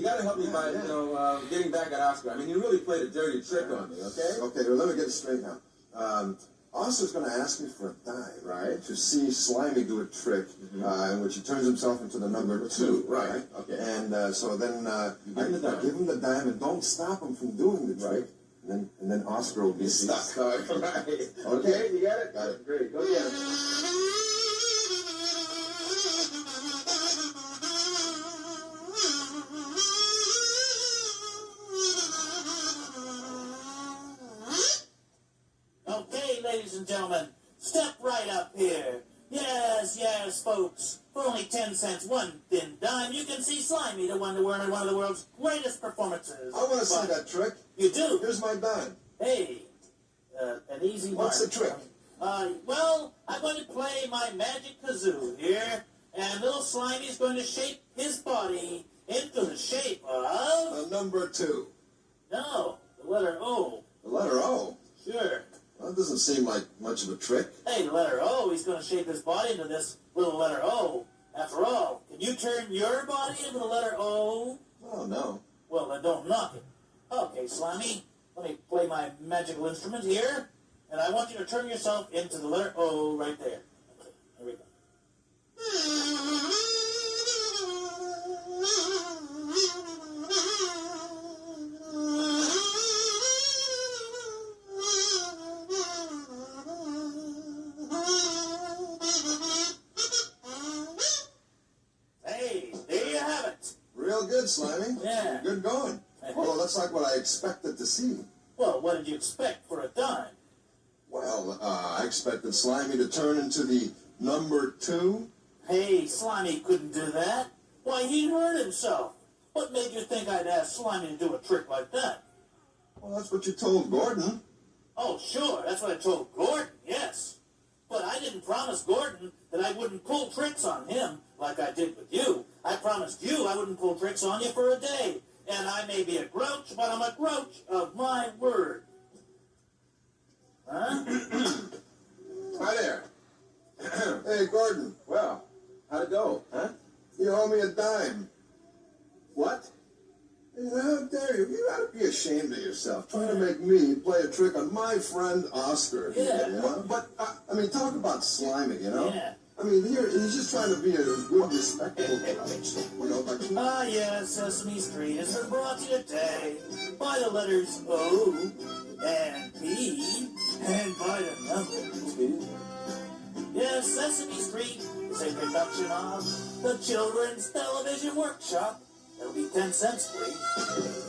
got to help me by, getting back at Oscar. I mean, you really played a dirty trick on me, okay? Okay, well, let me get it straight now. Oscar's going to ask me for a dime, right, to see Slimy do a trick in which he turns himself into the number 2, right? Okay. And so then I give him the dime and don't stop him from doing the trick. Right. And then Oscar will be stuck. Right. Okay, you got it? Got it. Great. Go get it. Okay, ladies and gentlemen, step right up here. Yes, folks. For only 10 cents, one thin dime, you can see Slimy, the Wonder World, in one of the world's greatest performances. I want to see that trick. You do? Here's my dime. Hey, an easy What's the trick? Well, I'm going to play my magic kazoo here, and little Slimy's going to shape his body into the shape of... number 2. No, the letter O. The letter O? Sure. Well, that doesn't seem like much of a trick. Hey, the letter O, he's going to shape his body into this little letter O. After all, can you turn your body into the letter O? Oh, no. Well, then don't knock it. Okay, Slimy, let me play my magical instrument here, and I want you to turn yourself into the letter O right there. Okay, here we go. Hey, there you have it. Real good, Slimy. Yeah. Good going. Well, that's like what I expected to see. Well, what did you expect for a dime? Well, I expected Slimy to turn into the number 2. Hey, Slimy couldn't do that. Why, he'd hurt himself. What made you think I'd ask Slimy to do a trick like that? Well, that's what you told Gordon. Oh, sure, that's what I told Gordon, yes. But I didn't promise Gordon that I wouldn't pull tricks on him like I did with you. I promised you I wouldn't pull tricks on you for a day. And I may be a grouch, but I'm a grouch of my word. Huh? Hi there. Hey, Gordon. Well, how'd it go, huh? You owe me a dime. What? How dare you? You ought to be ashamed of yourself, trying to make me play a trick on my friend Oscar. Yeah. You know? But, I mean, talk about Slimy, you know? Yeah. I mean, he's just trying to be a good, respectable grouch. You know, like... Ah, yes, Sesame Street is brought to you today by the letters O and P and by the number 2. Yes, Sesame Street is a production of the Children's Television Workshop. That'll be 10 cents, please.